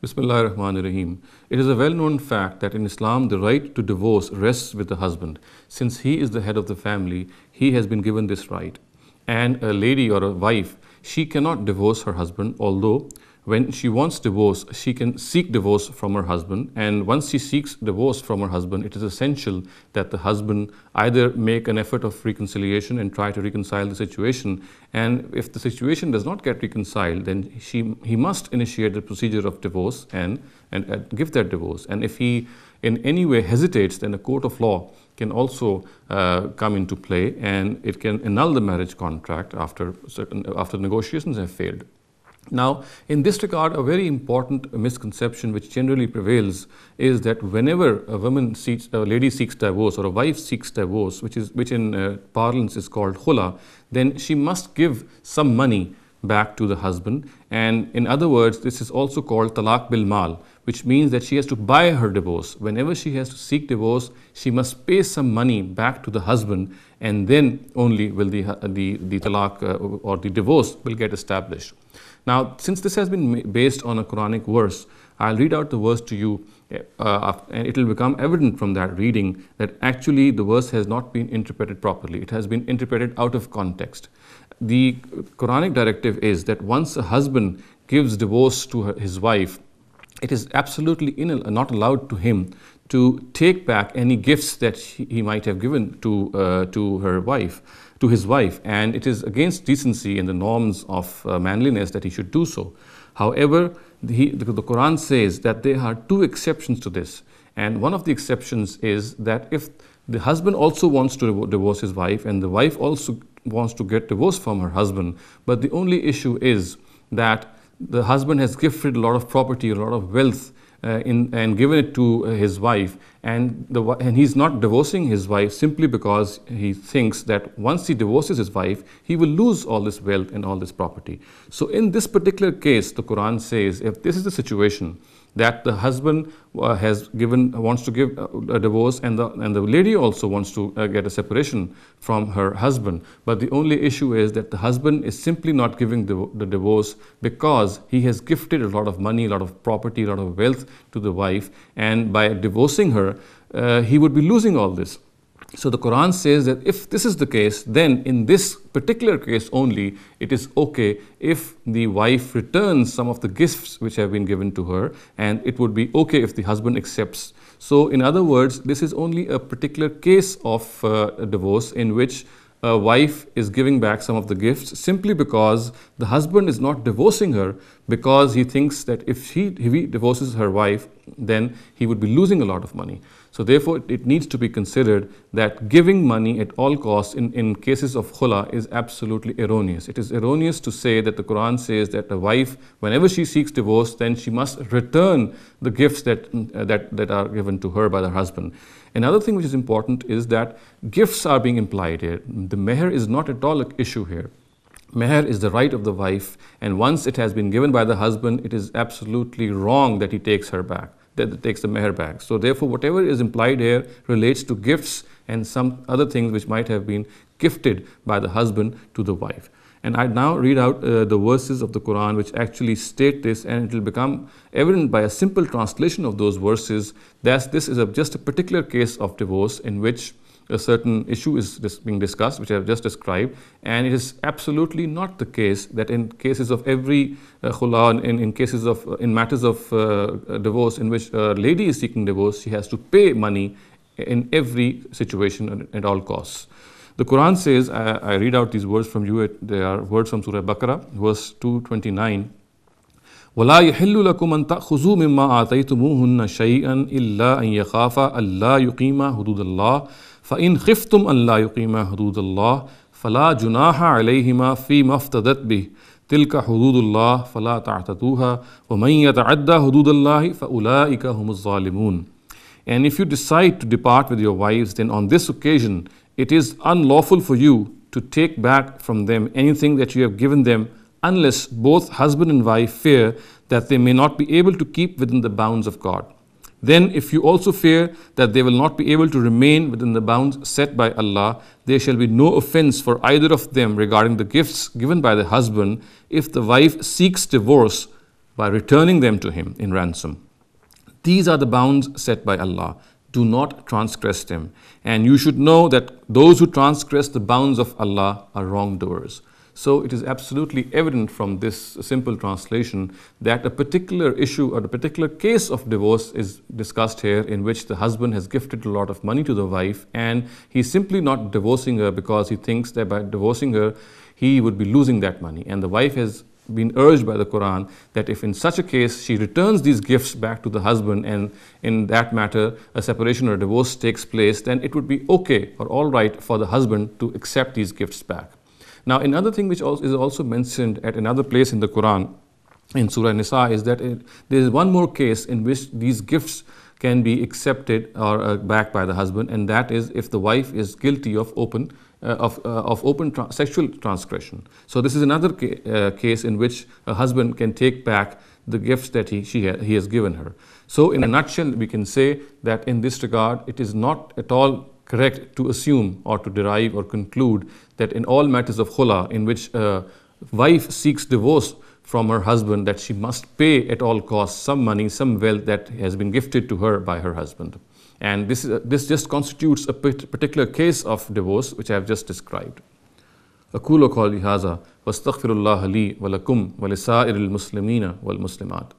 Bismillahir Rahmanir Rahim. It is a well-known fact that in Islam the right to divorce rests with the husband. Since he is the head of the family, he has been given this right. And a lady or a wife, she cannot divorce her husband, although when she wants divorce, she can seek divorce from her husband. And once she seeks divorce from her husband, it is essential that the husband either make an effort of reconciliation and try to reconcile the situation. And if the situation does not get reconciled, then he must initiate the procedure of divorce and give that divorce. And if he in any way hesitates, then a court of law can also come into play, and it can annul the marriage contract after negotiations have failed. Now, in this regard, a very important misconception which generally prevails is that whenever a lady seeks divorce, or a wife seeks divorce, which in parlance is called khula, then she must give some money back to the husband. And in other words, this is also called talaq bil mal, which means that she has to buy her divorce. Whenever she has to seek divorce, she must pay some money back to the husband, and then only will the talaq or the divorce will get established. Now, since this has been based on a Quranic verse, I'll read out the verse to you, and it will become evident from that reading that actually the verse has not been interpreted properly. It has been interpreted out of context. The Quranic directive is that once a husband gives divorce to his wife, it is absolutely not allowed to him to take back any gifts that he might have given to his wife, and it is against decency and the norms of manliness that he should do so. However, the Quran says that there are two exceptions to this, and one of the exceptions is that if the husband also wants to divorce his wife, and the wife also wants to get divorced from her husband, but the only issue is that the husband has gifted a lot of property, a lot of wealth, and given it to his wife, and he's not divorcing his wife simply because he thinks that once he divorces his wife, he will lose all this wealth and all this property. So in this particular case, the Quran says, if this is the situation that the husband wants to give a divorce, and the lady also wants to get a separation from her husband, but the only issue is that the husband is simply not giving the divorce because he has gifted a lot of money, a lot of property, a lot of wealth to the wife, and by divorcing her, he would be losing all this. So the Quran says that if this is the case, then in this particular case only, it is okay if the wife returns some of the gifts which have been given to her, and it would be okay if the husband accepts. So in other words, this is only a particular case of a divorce in which a wife is giving back some of the gifts simply because the husband is not divorcing her because he thinks that if he divorces her wife, then he would be losing a lot of money. So therefore, it needs to be considered that giving money at all costs in cases of khula is absolutely erroneous. It is erroneous to say that the Quran says that a wife, whenever she seeks divorce, then she must return the gifts that are given to her by the husband. Another thing which is important is that gifts are being implied here. The meher is not at all an issue here. Meher is the right of the wife, and once it has been given by the husband, it is absolutely wrong that he takes her back, that takes the meher back. So therefore, whatever is implied here relates to gifts and some other things which might have been gifted by the husband to the wife. And I now read out the verses of the Quran which actually state this, and it will become evident by a simple translation of those verses that this is just a particular case of divorce in which a certain issue is being discussed, which I have just described, and it is absolutely not the case that in cases of every khula, in matters of divorce in which a lady is seeking divorce, she has to pay money in every situation at all costs. The Quran says, I read out these words from you, they are words from Surah Baqarah, verse 229. وَلَا يَحِلُّ لَكُمْ أَن تَأْخُذُوا مِمَّا آتَيْتُمُوهُنَّ شَيْئًا إِلَّا أَن يَخَافَا أَلَّا يُقِيمَا حُدُودَ اللَّهِ فَإِنْ خِفْتُمْ أَلَّا يُقِيمَا حُدُودَ اللَّهِ فَلَا جُنَاحَ عَلَيْهِمَا فِيمَا افْتَدَتْ بِهِ تِلْكَ حُدُودُ اللَّهِ فَلَا تَعْتَدُوهَا وَمَنْ يَتَعَدَّى حُدُودَ اللَّهِ فَأُولَٰئِكَ هُمُ الظَّالِمُونَ. And if you decide to depart with your wives, then on this occasion it is unlawful for you to take back from them anything that you have given them, unless both husband and wife fear that they may not be able to keep within the bounds of God. Then if you also fear that they will not be able to remain within the bounds set by Allah, there shall be no offense for either of them regarding the gifts given by the husband if the wife seeks divorce by returning them to him in ransom. These are the bounds set by Allah. Do not transgress them. And you should know that those who transgress the bounds of Allah are wrongdoers. So it is absolutely evident from this simple translation that a particular issue or a particular case of divorce is discussed here, in which the husband has gifted a lot of money to the wife, and he's simply not divorcing her because he thinks that by divorcing her he would be losing that money. And the wife has been urged by the Quran that if in such a case she returns these gifts back to the husband, and in that matter a separation or a divorce takes place, then it would be okay or all right for the husband to accept these gifts back. Now, another thing which is also mentioned at another place in the Quran, in Surah Nisa, is that there is one more case in which these gifts can be accepted or back by the husband, and that is if the wife is guilty of open sexual transgression. So this is another case in which a husband can take back the gifts that he has given her. So in a nutshell, we can say that in this regard, it is not at all correct to assume or to derive or conclude that in all matters of khula, in which a wife seeks divorce from her husband, that she must pay at all costs some money, some wealth that has been gifted to her by her husband. And this just constitutes a particular case of divorce which I have just described. أقول قولي هذا واستغفر الله لي ولكم ولسائر المسلمين والمسلمات.